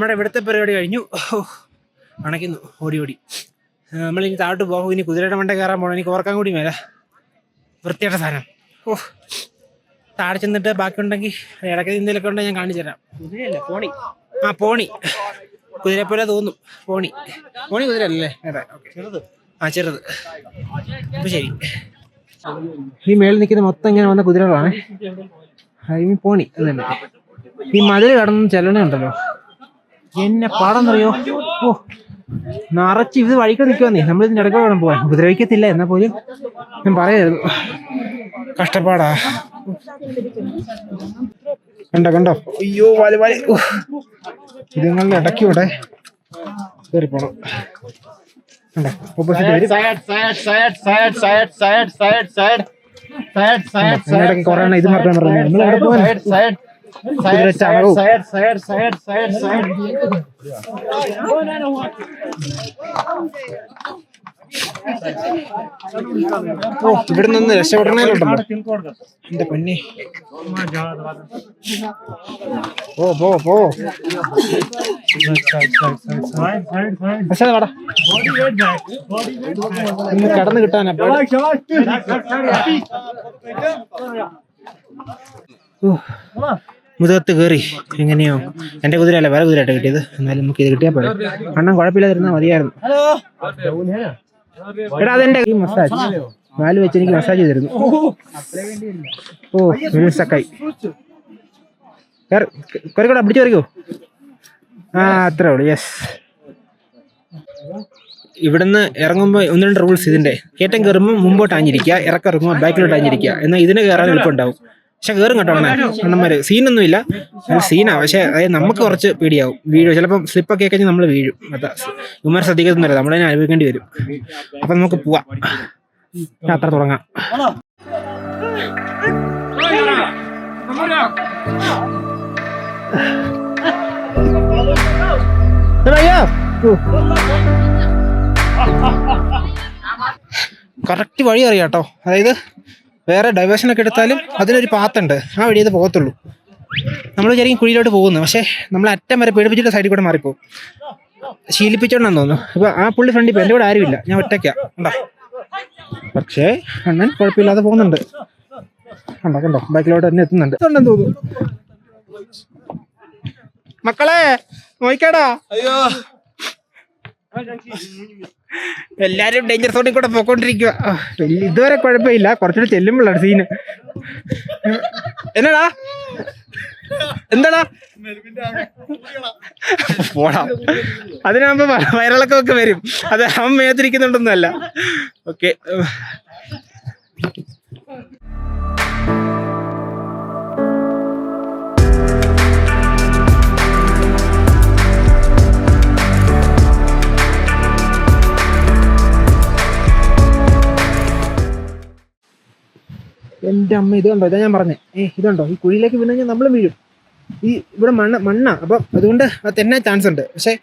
നമ്മുടെ ഇവിടുത്തെ പരിപാടി കഴിഞ്ഞു. അണയ്ക്കുന്നു ഓടി ഓടി. നമ്മളിനി താഴോട്ട് പോകും. ഇനി കുതിരയുടെ മണ്ട കയറാൻ പോകണം. എനിക്ക് ഓർക്കാൻ കൂടി മേല. വൃത്തിയായിട്ട സാധനം. താഴെ ചെന്നിട്ട് ബാക്കി ഉണ്ടെങ്കിൽ ഇടയ്ക്ക് എന്തെങ്കിലുമൊക്കെ ഉണ്ടെങ്കിൽ ഞാൻ കാണിച്ചു തരാം. കുതിരയല്ല, പോണി. പോണി. കുതിരയെ പോലെ തോന്നും. പോണി കുതിരയല്ലേ? അതെ, ഓക്കെ. ചെറുത്. അപ്പൊ ശരി. ഈ മേളിൽ നിൽക്കുന്ന മൊത്തം ഇങ്ങനെ വന്ന കുതിരകളാണ്. ഈ പോണി അതന്നെ. ഈ മതിൽ കടന്ന് ചെല്ലണുണ്ടല്ലോ, എന്നെ പാടെന്നറിയോ. നിറച്ച് ഇത് വഴിക്ക് നിൽക്കുവന്നേ. നമ്മളിതിൻ്റെ ഇടയ്ക്ക് വേണം പോകാൻ. ഉപദ്രവിക്കത്തില്ല എന്നാൽ പോലും ഞാൻ പറയായിരുന്നു. കഷ്ടപ്പാടാ. കണ്ടോ അയ്യോ വാല് ഇതുങ്ങളുടെ ഇടയ്ക്കൂടെ കയറി പോണം. കൊറേ ഇത് മാത്രം പറഞ്ഞു. നമ്മൾ എവിടെ പോകാൻ? ഇവിടെ നിന്ന് രക്ഷപ്പെടണേലുണ്ടല്ലോ എന്റെ പൊന്നി. പോ കടന്നു കിട്ടാനാ. മുതത്ത് കയറി എങ്ങനെയോ. എന്റെ കുതിരയല്ല, വേറെ കുതിരയായിട്ട് കിട്ടിയത്. എന്നാലും നമുക്ക് ഇത് കിട്ടിയാൽ പോരാ. അണ്ണൻ കുഴപ്പമില്ലാതിരുന്നാൽ മതിയായിരുന്നു. എടാ അതെന്റെ ഈ മസാജ് വാല് വെച്ച് എനിക്ക് മസാജ് ചെയ്തിരുന്നു. മിനിസക്കായി കുറേക്കൂടെ പിടിച്ചു പറിക്കോ. അത്രേ ഉള്ളൂ. യെസ്. ഇവിടുന്ന് ഇറങ്ങുമ്പോൾ 1-2 റൂൾസ് ഇതിന്റെ. കയറ്റം കയറുമ്പോൾ മുമ്പോട്ട് ആഞ്ഞിരിക്കുക, ഇറക്കിറങ്ങുമ്പോൾ ബാക്കിലോട്ട് ആഞ്ഞിരിക്കുക. എന്നാൽ ഇതിന് കയറാൻ എളുപ്പമുണ്ടാവും. പക്ഷെ കയറും കേട്ടോ അണ്ണന്മാര്. സീനൊന്നുമില്ല, സീനാ. പക്ഷെ അതായത് നമുക്ക് കുറച്ച് പേടിയാവും. വീഴും ചിലപ്പം. സ്ലിപ്പൊക്കെ കഴിഞ്ഞാൽ നമ്മൾ വീഴും. അതാ ഇവന്മാർ ശ്രദ്ധിക്കുന്നില്ല, നമ്മളതിനെ അനുഭവിക്കേണ്ടി വരും. അപ്പൊ നമുക്ക് പോവാം, യാത്ര തുടങ്ങാം. കറക്റ്റ് വഴി അറിയാം കേട്ടോ. അതായത് വേറെ ഡൈവേഷനൊക്കെ എടുത്താലും അതിനൊരു പാത്തുണ്ട്, ആ വഴി അത് പോകത്തുള്ളൂ. നമ്മൾ ശരിക്കും കുഴിയിലോട്ട് പോകുന്നു. പക്ഷേ നമ്മൾ അറ്റം വരെ പേടിപ്പിച്ചിട്ട് സൈഡിൽ കൂടെ മാറിപ്പോകും. ശീലിപ്പിച്ചോണ്ടാന്ന് തോന്നുന്നു. അപ്പൊ ആ പുള്ളി ഫ്രണ്ടിൽ ഇപ്പൊ എൻ്റെ കൂടെ ആരുമില്ല, ഞാൻ ഒറ്റയ്ക്കാ. കണ്ടോ? പക്ഷേ അണ്ണൻ കുഴപ്പമില്ലാതെ പോകുന്നുണ്ട്. കണ്ടോ ബാക്കിലോട്ട് തന്നെ എത്തുന്നുണ്ട്. ഉണ്ടെന്ന് തോന്നുന്നു. മക്കളെ നോയിക്കാടാ. അയ്യോ, എല്ലാരും ഡേഞ്ചർ സോണിൽ കൂടെ പോയിക്കൊണ്ടിരിക്കുക. ഇതുവരെ കുഴപ്പമില്ല, കുറച്ചുകൂടി ചെല്ലുമ്പോഴാണ് സീന്. എന്താടാ പോടാ. അതിനാകുമ്പോ വയറിളക്കമൊക്കെ വരും. അത് അവൻ മേത്തിരിക്കുന്നുണ്ടൊന്നുമല്ല. ഓക്കെ. എൻ്റെ അമ്മ, ഇത് കണ്ടോ? ഇതാ ഞാൻ പറഞ്ഞേ. ഇതുണ്ടോ? ഈ കുഴിയിലേക്ക് വീണ് കഴിഞ്ഞാൽ നമ്മൾ വീഴും. ഈ ഇവിടെ മണ്ണാ. അപ്പം അതുകൊണ്ട് അത് തെന്നാൻ ചാൻസ് ഉണ്ട്. പക്ഷെ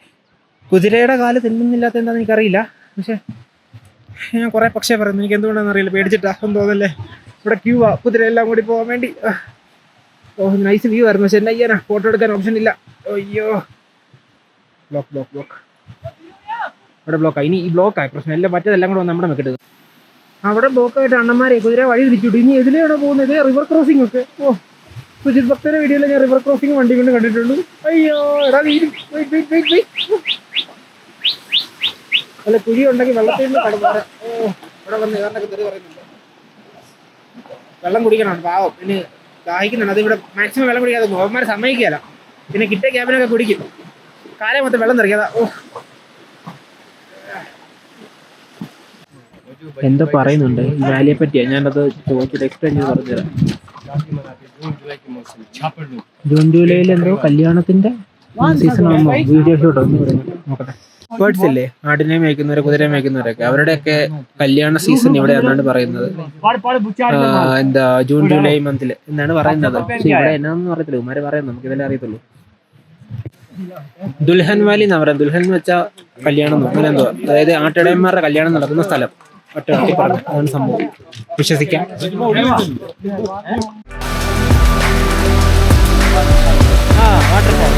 കുതിരയുടെ കാല് തെന്നുന്നില്ലാത്ത എന്താണെന്ന് എനിക്കറിയില്ല. പക്ഷെ ഞാൻ കുറേ പക്ഷേ പറയുന്നു. എനിക്ക് എന്തുകൊണ്ടാണെന്ന് അറിയില്ല, പേടിച്ചിട്ടാ തോന്നല്ലേ. ഇവിടെ ക്യൂ ആ കുതിരയെല്ലാം കൂടി പോകാൻ വേണ്ടി. നൈസ് വ്യൂ ആയിരുന്നു. പക്ഷെ എന്നാ ചെയ്യാനാ, ഫോട്ടോ എടുക്കാൻ ഓപ്ഷൻ ഇല്ല. അയ്യോ, ബ്ലോക്ക്. ഇവിടെ ബ്ലോക്കായി. ഇനി ഈ ബ്ലോക്കായി പ്രശ്നം. എല്ലാം മറ്റേതെല്ലാം കൂടെ നമ്മുടെ മെക്കിട്ടത്. അവിടെ ബ്ലോക്കായിട്ട് അണ്ണന്മാരെ കുതിര വഴി തിരിച്ചുവിട്ടു. ഇനി എതിലെയാണോ പോകുന്നത്? റിവർ ക്രോസിംഗ് ഒക്കെ. സുജിത് ഭക്തന്റെ വീഡിയോയിൽ ഞാൻ റിവർ ക്രോസിംഗ് വണ്ടി കൊണ്ട് കണ്ടിട്ടുണ്ട്. അയ്യോ എടാ, അല്ല കുഴി ഉണ്ടെങ്കിൽ വെള്ളത്തിൽ നിന്ന് കടന്നാറ്. ഇവിടെ വന്ന് ഏതാണ്ടൊക്കെ തെറി പറയുന്നുണ്ട്. വെള്ളം കുടിക്കണം പാവം. പിന്നെ ദാഹിക്കുന്നുണ്ട്. അത് ഇവിടെ മാക്സിമം വെള്ളം കുടിക്കാതെ ഗോവന്മാരെ സമ്മതിക്കുകയല്ല. പിന്നെ കിട്ടിയ ക്യാബിനൊക്കെ കുടിക്കും. കാലം മൊത്തം വെള്ളം തെറിക്കാതാ. എന്തോ പറയുന്നുണ്ട് ഈ വാലിയെ പറ്റിയാ. ഞാനത് ചോദിച്ചിട്ട് എക്സ്പ്ലെയിൻ ചെയ്ത് പറഞ്ഞുതരാം. ജൂൺ ജൂലൈയിൽ എന്തോ കല്യാണത്തിന്റെ സീസൺ ആകുമ്പോ വീഡിയോ ഷൂട്ട് ഒന്ന് നോക്കട്ടെ. ബേർഡ്സ് ഇല്ലേ, ആടിനെ മേയ്ക്കുന്നവരെ കുതിര മേയ്ക്കുന്നവരൊക്കെ, അവരുടെയൊക്കെ കല്യാണ സീസൺ ഇവിടെ എന്നാണ് പറയുന്നത്. എന്താ ജൂൺ ജൂലൈ മന്തിൽ എന്നാണ് പറയുന്നത്. പക്ഷെ ഇവിടെ എന്നാന്ന് പറയത്തില്ല, ഉമാരെ പറയുന്നത് നമുക്ക് ഇതെല്ലാം അറിയത്തുള്ളൂ. ദുൽഹൻ വാലി എന്നാ പറയാം. ദുൽഹൻ എന്ന് വെച്ചാൽ കല്യാണം അങ്ങനെ എന്തോ, അതായത് ആട്ടിടയന്മാരുടെ കല്യാണം നടക്കുന്ന സ്ഥലം. അതാണ് സംഭവം. വിശ്വസിക്കാം. വാട്ടർഫോൾ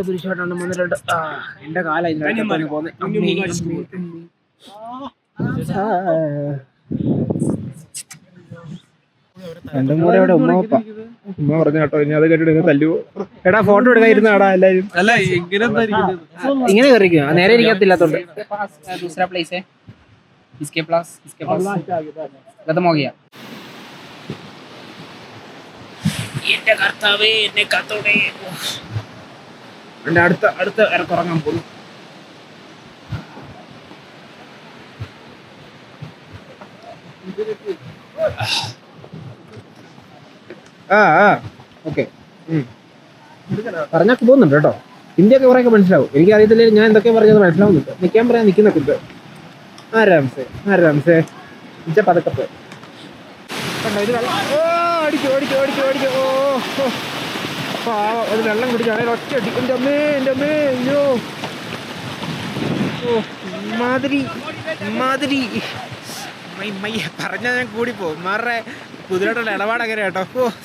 പുരുഷമായിട്ടാണ് വന്നിട്ടുണ്ട്. എന്റെ കാലം ഇതിനകത്ത് പോകുന്നത്. രണ്ടും കൂടെ അവിടെ ഉമ്മ പറഞ്ഞു കേട്ടോ, ഇനി അത് കേട്ടിട്ട് തല്ലുവോ. എടാ ഫോട്ടോ എടുക്കാതിരുന്നാടാ എല്ലാരും. ഇങ്ങനെ കയറിക്കും, നേരെ ഇരിക്കത്തില്ലാത്തോണ്ട്. എന്റെ കർത്താവേ എന്നെ കാത്തോടെ. എന്റെ അടുത്ത ഇറക്കുറങ്ങാൻ പോകുന്നു. ഓക്കെ പറഞ്ഞൊക്കെ പോകുന്നുണ്ട് കേട്ടോ. ഹിന്ദിയൊക്കെ കുറെയൊക്കെ മനസ്സിലാവും. എനിക്ക് അറിയത്തില്ല ഞാൻ എന്തൊക്കെ പറഞ്ഞത് മനസ്സിലാവുന്നുണ്ട്. നിൽക്കാൻ പറയാൻ നിൽക്കുന്ന കുത്ത്. ആരാംസേ പതക്കപ്പ് ഇത് വെള്ളം അടിക്കും. അത് വെള്ളം കുടിച്ചാണെ ഒറ്റ അടി. എൻ്റെ അമ്മേ അയ്യോ മാതിരി പറഞ്ഞാൽ ഞാൻ കൂടിപ്പോവും. മാറെ കുതിരയുടെ ഇടപാട് അങ്ങനെ കേട്ടോ.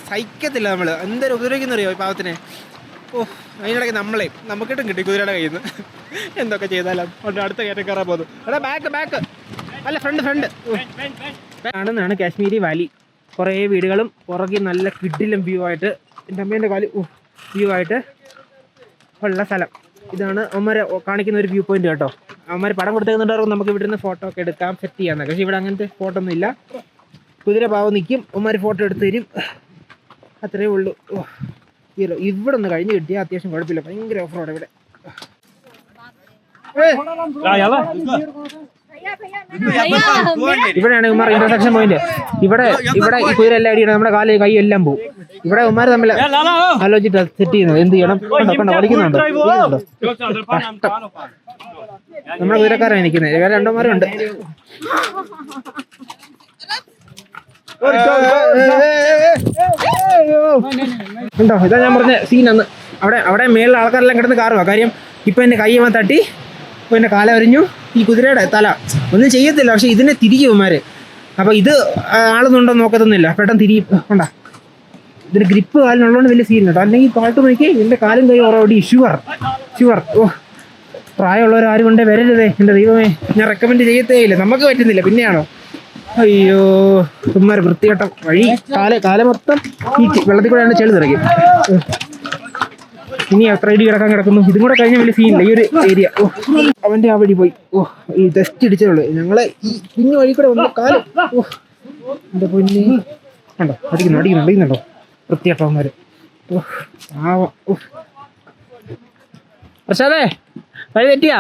സഹിക്കത്തില്ല നമ്മൾ. എന്തൊരു ഉപദ്രവിക്കുന്നറിയോ ഈ പാവത്തിനെ. അതിനിടയ്ക്ക് നമുക്കിട്ടും കിട്ടി കുതിരയുടെ കയ്യിൽ നിന്ന്. എന്തൊക്കെ ചെയ്താലും അടുത്ത കയറ്റം കയറാൻ പോകുന്നു. എടാ ബാക്ക് അല്ല ഫ്രണ്ട് കാണുന്നതാണ് കാശ്മീരി വാലി. കുറേ വീടുകളും പുറകെ നല്ല കിഡിലും വ്യൂ ആയിട്ട്, എൻ്റെ അമ്മേൻ്റെ കാല് വ്യൂ ആയിട്ട് ഉള്ള സ്ഥലം. ഇതാണ് അവന്മാരെ കാണിക്കുന്ന ഒരു വ്യൂ പോയിന്റ് കേട്ടോ. അവന്മാർ പടം കൊടുത്തേക്കുന്നുണ്ടാവും നമുക്ക് ഇവിടെ നിന്ന് ഫോട്ടോ ഒക്കെ എടുക്കാം, സെറ്റ് ചെയ്യാമെന്നൊക്കെ. പക്ഷേ ഇവിടെ അങ്ങനത്തെ ഫോട്ടോ ഒന്നും ഇല്ല. കുതിര പാവം നിൽക്കും, അവന്മാർ ഫോട്ടോ എടുത്ത് തരും, അത്രയേ ഉള്ളൂ. ഇവിടെ ഒന്ന് കഴിഞ്ഞ് കിട്ടിയാൽ അത്യാവശ്യം കുഴപ്പമില്ല. ഭയങ്കര ഓഫ് റോഡ് ഇവിടെ. ഇവിടെയാണ് ഉമാർ ഇന്റർസെക്ഷൻ പോയിന്റ്. ഇവിടെ ഈ കുതിര എല്ലാം അടിയാണ്, നമ്മുടെ കാല് കൈ എല്ലാം പോകും. ഇവിടെ ഉമാർ തമ്മിൽ ആലോചിച്ചിട്ട് സെറ്റ് ചെയ്യുന്നത്. എന്ത് ചെയ്യണം കണ്ടോ പഠിക്കുന്നുണ്ടോ? നമ്മുടെ കുതിരക്കാരാണ് നിൽക്കുന്നത്. വേറെ രണ്ടോമാരുണ്ട്. ഉണ്ടോ? ഇതാ ഞാൻ പറഞ്ഞ സീൻ. അന്ന് അവിടെ മേളിൽ ആൾക്കാരെല്ലാം കിടന്ന് കാറുക. കാര്യം ഇപ്പൊ എന്റെ കൈ തട്ടി, ഇപ്പൊ എന്റെ കാല വരിഞ്ഞു. ഈ കുതിരയുടെ തല ഒന്നും ചെയ്യത്തില്ല, പക്ഷെ ഇതിനെ തിരിക്കും ഇവന്മാര്. അപ്പൊ ഇത് ആളൊന്നുണ്ടോ നോക്കത്തൊന്നുമില്ല, പെട്ടെന്ന് തിരിയും. കണ്ടാ ഇതിന് ഗ്രിപ്പ് കാലിനുള്ളതുകൊണ്ട് വലിയ സീൻ കേട്ടോ. അല്ലെങ്കിൽ പാട്ട് നോക്കി എന്റെ കാലും കൈ ഓടി ഷുവർ. പ്രായമുള്ളവരാരും കൊണ്ടേ വരരുതേ എൻ്റെ ദൈവമേ. ഞാൻ റെക്കമെൻഡ് ചെയ്യത്തേ ഇല്ല, നമുക്ക് പറ്റുന്നില്ല പിന്നെയാണോ. അയ്യോ ഇവന്മാര് വൃത്തികെട്ട വഴി. കാല മൊത്തം ഈ വെള്ളത്തിൽ കൂടെയാണ് ചെളി നിറയ്ക്കും. ഇനി എത്ര ഇടി കിടക്കുന്നു. ഇതും കൂടെ കഴിഞ്ഞ വലിയ സീനില്ല ഈ ഒരു ഏരിയ. അവന്റെ ആ വഴി പോയി. ഈ ടെസ്റ്റ് ഇടിച്ചേ ഞങ്ങളെ ഈ കുഞ്ഞു വഴി കൂടെ വന്ന കാലം. എന്റെ പൊന്നി കണ്ടോ, അടിക്കുന്നുണ്ടോ വൃത്തികെട്ടവന്മാര്. പ്രസാദേ വഴി തെറ്റിയാ?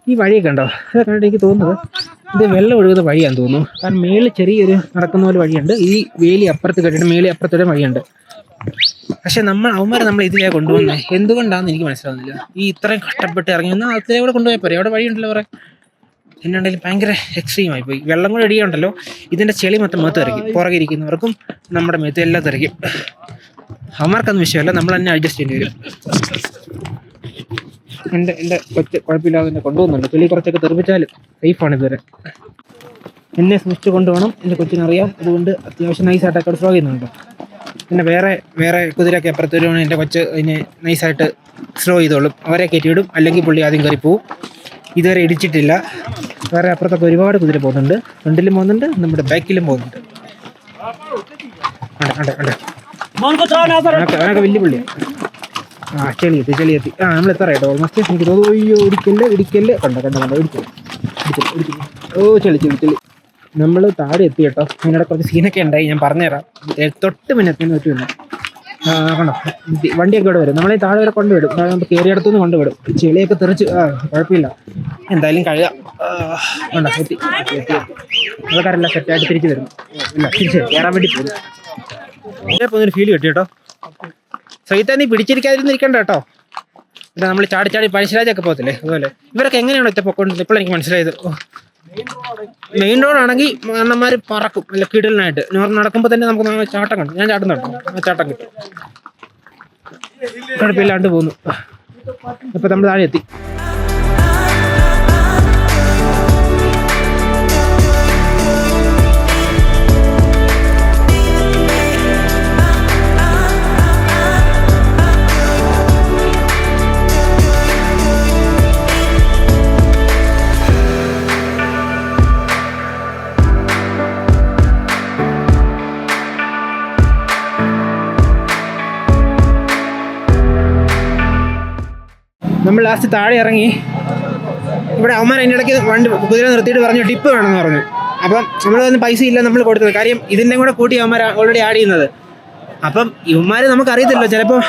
ഈ വഴിയൊക്കെ ഉണ്ടോ? അതൊക്കെ കണ്ടിട്ട് എനിക്ക് തോന്നുന്നത് ഇത് വെള്ളം ഒഴുകുന്ന വഴിയാന്ന് തോന്നുന്നു. കാരണം മേളിൽ ചെറിയൊരു നടക്കുന്ന പോലെ വഴിയുണ്ട്. ഈ വേലി അപ്പുറത്ത് കെട്ടിട്ട് മേളി അപ്പുറത്തൊരു വഴിയുണ്ട്. പക്ഷെ അവന്മാരെ നമ്മൾ ഇതിലേ കൊണ്ടുപോകുന്നത് എന്തുകൊണ്ടാണെന്ന് എനിക്ക് മനസ്സിലാവുന്നില്ല. ഈ ഇത്രയും കഷ്ടപ്പെട്ട് ഇറങ്ങി വന്നാൽ അതിലേ കൂടെ കൊണ്ടുപോയാൽ പോരെ. അവിടെ വഴിയുണ്ടല്ലോ പറയാം. എന്നുണ്ടെങ്കിൽ ഭയങ്കര എക്സ്ട്രീമായി പോയി. വെള്ളം കൂടെ അടിയുണ്ടല്ലോ, ഇതിൻ്റെ ചെളി മൊത്തം മേത്ത് തെറിക്കും. പുറകെ ഇരിക്കുന്നവർക്കും നമ്മുടെ മേത്ത് എല്ലാം തെറിക്കും. അവന്മാർക്കൊന്നും വിഷയമല്ല, നമ്മൾ തന്നെ അഡ്ജസ്റ്റ് ചെയ്യേണ്ടി വരും. എൻ്റെ കൊച്ച് കുഴപ്പമില്ലാതെ തന്നെ കൊണ്ടുപോകുന്നുണ്ട്. ചെളി കുറച്ചൊക്കെ തെറിപ്പിച്ചാലും സേഫാണ് ഇതുവരെ. എന്നെ സൂക്ഷിച്ച് കൊണ്ടുപോകണം, എൻ്റെ കൊച്ചിനറിയാം. അതുകൊണ്ട് അത്യാവശ്യം നൈസായിട്ടൊക്കെ സ്ലോ ചെയ്യുന്നുണ്ട്. പിന്നെ വേറെ കുതിരയൊക്കെ അപ്പുറത്ത് വരുവാണെങ്കിൽ എൻ്റെ കൊച്ച് അതിനെ നൈസായിട്ട് സ്ലോ ചെയ്തോളും. അവരെ കയറ്റിവിടും, അല്ലെങ്കിൽ പുള്ളി ആദ്യം കയറി പോവും. ഇതുവരെ ഇടിച്ചിട്ടില്ല. വേറെ അപ്പുറത്തൊക്കെ ഒരുപാട് കുതിര പോകുന്നുണ്ട്. ഫ്രണ്ടിലും പോകുന്നുണ്ട്, നമ്മുടെ ബാക്കിലും പോകുന്നുണ്ട്. അവനൊക്കെ വലിയ പുള്ളിയാണ്. ചെളിയെത്തി. നമ്മൾ എത്ര കേട്ടോ ഓൾമോസ്റ്റ്. എനിക്ക് തോന്നുന്നു അയ്യോ ഇടിക്കല് കണ്ടോ ചെളി. നമ്മൾ താഴെ എത്തി കേട്ടോ. അതിനിടെ കുറച്ച് സീനൊക്കെ ഉണ്ടായി, ഞാൻ പറഞ്ഞുതരാം. തൊട്ട് മുന്നത്തിന് പറ്റില്ല. കണ്ടോ വണ്ടിയൊക്കെ ഇവിടെ വരും. നമ്മളെ താഴെ വരെ കൊണ്ടുവിടും. നമ്മൾ കയറിയിടത്തുനിന്ന് കൊണ്ടുവിടും. ചെളിയൊക്കെ തെറിച്ച് കുഴപ്പമില്ല, എന്തായാലും കഴുകാം. കണ്ടോ എത്തി. ആൾക്കാരെല്ലാം സെറ്റായിട്ട് തിരിച്ചു വരും. ഇല്ല തിരിച്ച് കയറാൻ വേണ്ടി പോകും. പോകുന്നൊരു ഫീൽ കിട്ടി കേട്ടോ. സഹിത നീ പിടിച്ചിരിക്കാതിരുന്നിരിക്കണ്ട കേട്ടോ. പിന്നെ നമ്മൾ ചാടി പഴശ്ശിരാജൊക്കെ പോകത്തില്ലേ, അതുപോലെ ഇവരൊക്കെ എങ്ങനെയാണോ ഇത്ര പൊക്കോണ്ട് ഇപ്പോഴെനിക്ക് മനസ്സിലായത്. മെയിൻ റോഡാണെങ്കിൽ അണ്ണന്മാർ പറക്കും അല്ല കിടലിനായിട്ട്. നടക്കുമ്പോൾ തന്നെ നമുക്ക് ചാട്ടം കണ്ടു. ഞാൻ ചാട്ടം കേട്ടോ, ആ ചാട്ടം കിട്ടും. കുഴപ്പമില്ലാണ്ട് പോകുന്നു. ഇപ്പം നമ്മൾ താഴെ എത്തി. നമ്മൾ ലാസ്റ്റ് താഴെ ഇറങ്ങി. ഇവിടെ അവന്മാർ അതിൻ്റെ ഇടയ്ക്ക് വണ്ടി കുതിര നിർത്തിയിട്ട് പറഞ്ഞു ടിപ്പ് വേണമെന്ന് പറഞ്ഞു. അപ്പം നമ്മൾ വന്ന് പൈസ ഇല്ല നമ്മൾ കൊടുത്തത്. കാര്യം ഇതിൻ്റെ കൂടെ കൂട്ടി അവന്മാർ ഓൾറെഡി ആഡ് ചെയ്യുന്നത്. അപ്പം ഇവന്മാർ നമുക്കറിയത്തില്ലോ, ചിലപ്പോൾ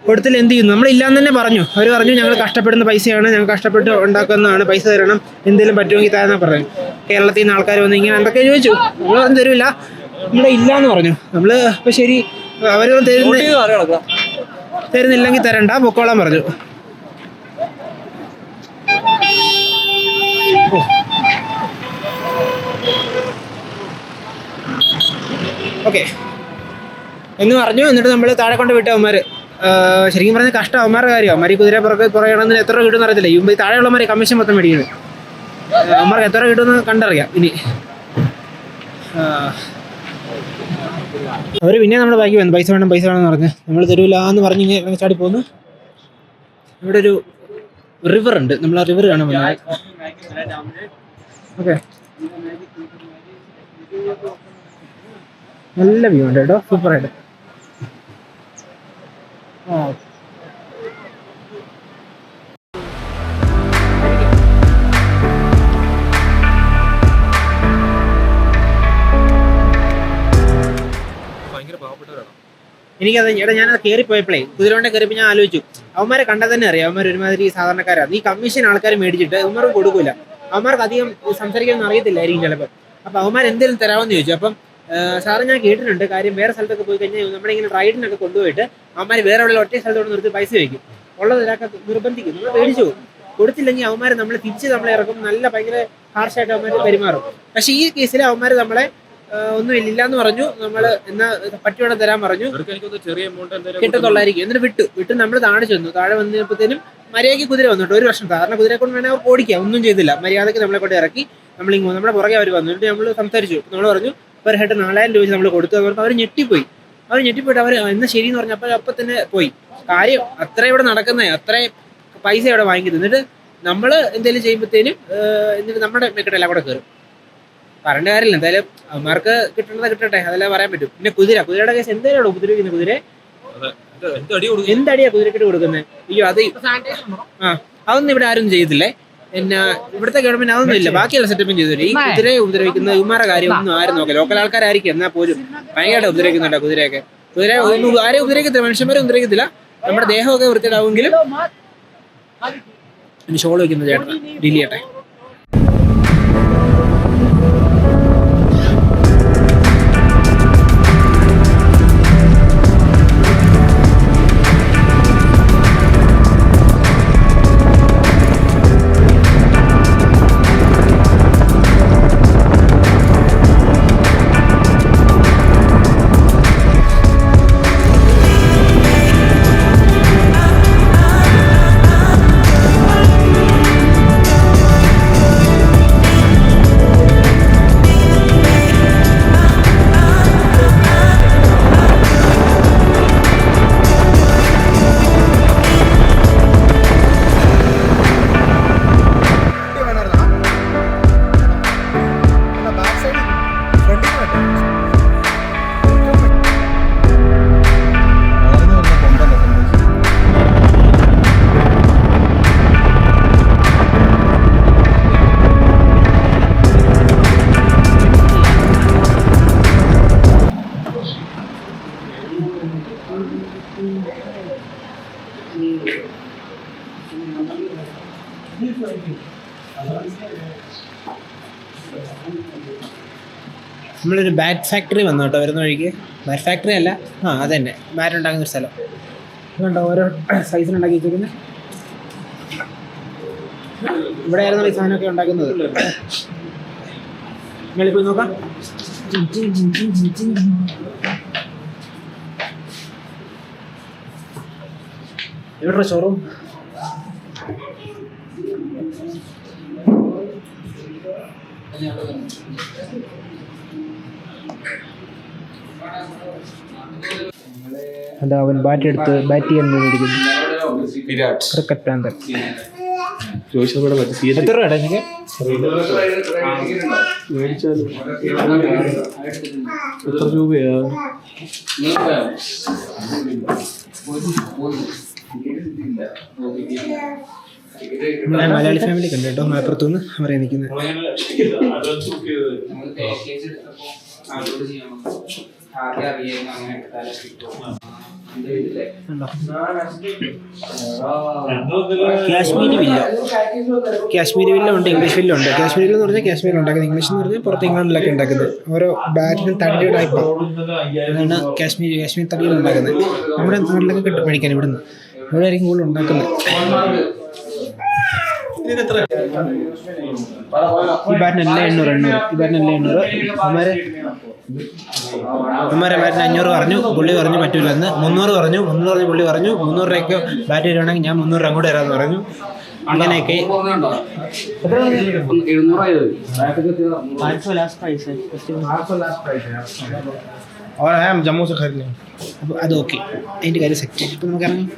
കൊടുത്തില്ല എന്ത് ചെയ്യുന്നു. നമ്മളില്ലാന്ന് തന്നെ പറഞ്ഞു. അവർ പറഞ്ഞു ഞങ്ങൾ കഷ്ടപ്പെടുന്ന പൈസയാണ്, ഞങ്ങൾ കഷ്ടപ്പെട്ട് ഉണ്ടാക്കുന്നതാണ്, പൈസ തരണം, എന്തെങ്കിലും പറ്റുമെങ്കിൽ തരാമെന്നാണ് പറഞ്ഞു. കേരളത്തിൽ നിന്ന് ആൾക്കാർ വന്ന് ഇങ്ങനെ എന്തൊക്കെ ചോദിച്ചു. നമ്മൾ ഒന്നും തരില്ല, ഇവിടെ ഇല്ലയെന്ന് പറഞ്ഞു. നമ്മൾ ഇപ്പോൾ ശരി അവർ തരുന്നില്ലെങ്കിൽ തരണ്ട, പൊക്കോളാൻ പറഞ്ഞു. ഓക്കെ എന്ന് പറഞ്ഞു. എന്നിട്ട് നമ്മൾ താഴെ കൊണ്ട് വിട്ട അവന്മാർ. ശരിക്കും പറഞ്ഞാൽ കഷ്ടം അവന്മാരുടെ കാര്യം. അവന്മാർ ഈ കുതിര പുറകെയാണെന്ന് എത്ര കിട്ടുമെന്ന് അറിയത്തില്ല. ഈ താഴെയുള്ളവന്മാർ കമ്മീഷൻ മൊത്തം മേടിക്കുന്നത്. അവന്മാർക്ക് എത്ര കിട്ടുമെന്ന് കണ്ടറിയാം. ഇനി അവർ പിന്നെ നമ്മുടെ ബാക്കി വന്നു, പൈസ വേണം എന്ന് പറഞ്ഞ്. നമ്മൾ തരൂല എന്ന് പറഞ്ഞ് ഇങ്ങനെ ചാടി പോന്നു. ഇവിടെ ഒരു റിവർ ഉണ്ട്, നമ്മൾ ആ റിവർ കാണാൻ വന്നത്. ഓക്കെ, നല്ല വ്യൂ ഉണ്ട് കേട്ടോ, സൂപ്പറായിട്ട്. എനിക്കത് എടാ ഞാനത് കയറിപ്പോയപ്പോഴേ കുതിരവണ്ടെ കയറിയപ്പോൾ ഞാൻ ആലോചിച്ചു, അവന്മാരെ കണ്ടാൽ തന്നെ അറിയാം അവന്മാർ ഒരുമാതിരി സാധാരണക്കാരാണ്. ഈ കമ്മീഷൻ ആൾക്കാർ മേടിച്ചിട്ട് അവന്മാർക്ക് കൊടുക്കില്ല. അവന്മാർക്ക് അധികം സംസാരിക്കാനൊന്നും അറിയത്തില്ലായിരിക്കും ചിലപ്പോൾ. അപ്പം അവന്മാർ എന്തെങ്കിലും തരാമെന്ന് ചോദിച്ചു. അപ്പം സാറ് ഞാൻ കേട്ടിട്ടുണ്ട്, കാര്യം വേറെ സ്ഥലത്തൊക്കെ പോയി കഴിഞ്ഞാൽ നമ്മളിങ്ങനെ റൈഡിനൊക്കെ കൊണ്ടുപോയിട്ട് അവന്മാർ വേറെ ഉള്ള ഒറ്റ സ്ഥലത്തോട് നിർത്തി പൈസ വയ്ക്കും. ഉള്ളത് ഒരാൾക്ക് നിർബന്ധിക്കും, നമ്മൾ മേടിച്ചു പോകും. കൊടുത്തില്ലെങ്കിൽ അവന്മാർ നമ്മളെ തിരിച്ച് നമ്മളെ ഇറക്കും, നല്ല ഭയങ്കര ഹാർഷായിട്ട് അവന്മാർ പെരുമാറും. പക്ഷേ ഈ കേസിൽ അവന്മാർ നമ്മളെ ഒന്നും ഇല്ലാന്ന് പറഞ്ഞു. നമ്മൾ എന്നാ പറ്റിയോടെ തരാൻ പറഞ്ഞു, കിട്ടത്തുള്ളായിരിക്കും. എന്നിട്ട് വിട്ടു നമ്മൾ താഴെ ചെന്നു. താഴെ വന്നപ്പോഴത്തേനും മര്യാദയ്ക്ക് കുതിര വന്നിട്ട് 1 വർഷം സാധാരണ കുതിരയെ കൊണ്ട് വേണേൽ ഓടിക്കാം, ഒന്നും ചെയ്തില്ല. മര്യാദയ്ക്ക് നമ്മളെ കൊണ്ട് ഇറക്കി. നമ്മളിങ്ങോ നമ്മുടെ പുറകെ അവർ വന്നിട്ട് നമ്മൾ സംസാരിച്ചു. നമ്മൾ പറഞ്ഞു പെർ ഹെഡ് 4000 രൂപ നമ്മൾ കൊടുത്തു. അവർ ഞെട്ടിപ്പോയിട്ട് അവർ എന്നാ ശരി എന്ന് പറഞ്ഞു. അപ്പം തന്നെ പോയി. കാര്യം അത്ര ഇവിടെ നടക്കുന്നത്, അത്ര പൈസ ഇവിടെ വാങ്ങിക്കുന്നത്. എന്നിട്ട് നമ്മൾ എന്തെങ്കിലും ചെയ്യുമ്പോഴത്തേനും എന്നിട്ട് നമ്മുടെ മെക്കെട്ടെല്ലാം കൂടെ കയറും. പറഞ്ഞ കാര്യമില്ല, എന്തായാലും അവന്മാർക്ക് കിട്ടേണ്ടത് കിട്ടട്ടെ, അതെല്ലാം പറയാൻ പറ്റും. പിന്നെ കുതിരയുടെ കേസ് എന്തായാലും ഉപദ്രവിക്കുന്നത്. കുതിര എന്തടിയാ കുതിരക്കിട്ട് കൊടുക്കുന്നത്? അയ്യോ അത് അതൊന്നും ഇവിടെ ആരും ചെയ്തില്ലേ. പിന്നെ ഇവിടുത്തെ ഗവൺമെന്റ് അതൊന്നും ഇല്ല, ബാക്കിയുള്ള സെറ്റപ്പും ചെയ്തില്ല. ഈ കുതിരയെ ഉപദ്രവിക്കുന്ന ഇവന്മാരുടെ കാര്യം ഒന്നും ആരും നോക്കില്ല. ലോക്കൽ ആൾക്കാരായിരിക്കും, എന്നാൽ പോലും ഭയങ്കരമായിട്ട് ഉപദ്രവിക്കുന്നുണ്ടോ കുതിരയൊക്കെ. കുതിര ഒന്നും ആരെയും ഉപദ്രവിക്കത്തില്ല, മനുഷ്യന്മാരെ ഉപദ്രവിക്കത്തില്ല. നമ്മുടെ ദേഹമൊക്കെ വൃത്തിയിടാവുമെങ്കിലും. ഇനി ഷോൾ വയ്ക്കുന്ന ചേട്ടൻ ഡീൽ ചെയ്യട്ടെ. നമ്മളൊരു ബാറ്റ് ഫാക്ടറി വന്നു കേട്ടോ വരുന്ന വഴിക്ക്. ബാറ്റ് ഫാക്ടറി അല്ല, അത് തന്നെ ബാറ്റ് ഉണ്ടാക്കുന്ന ഒരു സ്ഥലം. അതുകൊണ്ടോ ഓരോ സൈസിനുണ്ടാക്കി വെച്ചിരിക്കുന്നത്. ഇവിടെ ആയിരുന്നു ഈ സാധനമൊക്കെ ഉണ്ടാക്കുന്നത്. നിങ്ങളിപ്പോൾ നോക്കാം. എവിടെ ഷോറൂം? അതാ അവൻ ബാറ്റ് എടുത്ത് ബാറ്റ് ചെയ്യാൻ വേണ്ടിയിരിക്കുന്നു. ക്രിക്കറ്റ് പ്രാന്തൻ. എത്ര രൂപ എനിക്ക് എത്ര രൂപയാ? നമ്മുടെ മലയാളി ഫാമിലി കണ്ടു കേട്ടോ, മലപ്പുറത്തുനിന്ന് അവരെ നിൽക്കുന്നത്. കാശ്മീരി വില്ല ഉണ്ട്, ഇംഗ്ലീഷ് വില്ല ഉണ്ട്. കാശ്മീരി വില്ല എന്ന് പറഞ്ഞാൽ കാശ്മീരിൽ ഉണ്ടാക്കുന്നത്, ഇംഗ്ലീഷ് എന്ന് പറഞ്ഞാൽ പുറത്ത് ഇംഗ്ലണ്ടിലൊക്കെ ഉണ്ടാക്കുന്നത്. ഓരോ ബാറ്റിനും തടിയുടെ ടൈപ്പ് അതാണ് കാശ്മീരി തടികൾ ഉണ്ടാക്കുന്നത്. നമ്മുടെ നാട്ടിലൊക്കെ കിട്ടും മേടിക്കാൻ ഇവിടുന്ന്. ഇവിടെ ആയിരിക്കും കൂടുതൽ ഉണ്ടാക്കുന്നത്. ഈ ബാറ്റിനെല്ലാം 800. ഈ ബാറ്റിനെല്ലാം 800. അമ്മമാരെ ബാറ്റിന് 500 പറഞ്ഞു, പുള്ളി പറഞ്ഞു പറ്റൂലെന്ന്. 300 പറഞ്ഞു, 300 പറഞ്ഞ് പുള്ളി പറഞ്ഞു 300 രൂപയ്ക്ക് ബാറ്റ് തരുവാണെങ്കിൽ ഞാൻ 300 രൂപ അങ്ങോട്ട് തരാമെന്ന് പറഞ്ഞു. അങ്ങനെയൊക്കെ ജമ്മു സെ ഖരീദ്. അപ്പോൾ അത് ഓക്കെ, അതിൻ്റെ കാര്യം സെറ്റ്. ഇപ്പം നമുക്ക് ഇറങ്ങാം.